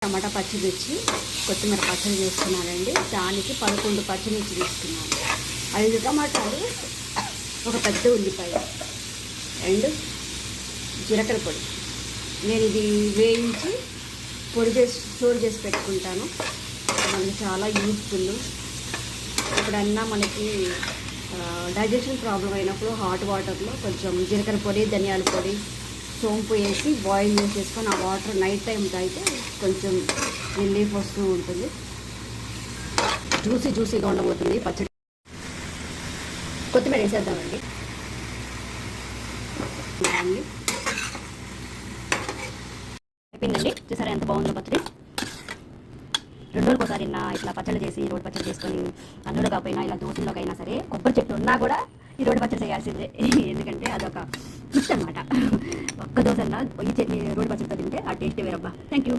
టమాటా పచ్చిమిర్చి కొత్తిమీర పచ్చడి చేస్తున్నానండి. దానికి 11 పచ్చిమిర్చి తీసుకున్నాను, 5 టమాటాలు, ఒక పెద్ద ఉల్లిపాయ అండ్ జీలకర్ర పొడి. నేను ఇది వేయించి పొడి చేసి స్టోర్ చేసి పెట్టుకుంటాను. మనకి చాలా యూజ్ఫుల్. ఎప్పుడన్నా మనకి డైజెషన్ ప్రాబ్లం అయినప్పుడు హాట్ వాటర్లో కొంచెం జీలకర్ర పొడి, ధనియాల పొడి, సోంపు వేసి బాయిల్ చేసేసుకొని ఆ వాటర్ నైట్ టైం తాగితే కొంచెం రిలీఫ్ వస్తూ ఉంటుంది. జ్యూసీగా ఉండబోతుంది పచ్చడి. కొత్తిమీర వేసేద్దామండి. అయిపోయిందండి. చూసారా ఎంత బాగుందో పచ్చడి. 2 రోజులకు ఒకసారి ఇట్లా పచ్చడి చేసి రోడ్డు పచ్చడి చేసుకొని అందులో కాకపోయినా ఇలా దోశల్లోకైనా సరే కొబ్బరి చెట్టు ఉన్నా కూడా ఈ రోడ్డు పచ్చడి చేయాల్సిందే. ఎందుకంటే అదొక ఫిష్ అనమాట. ఒక్క దోశ ఈ చట్నీ రోడ్డు పచ్చడితో తింటే ఆ టేస్ట్ వేరబ్బా. Thank you.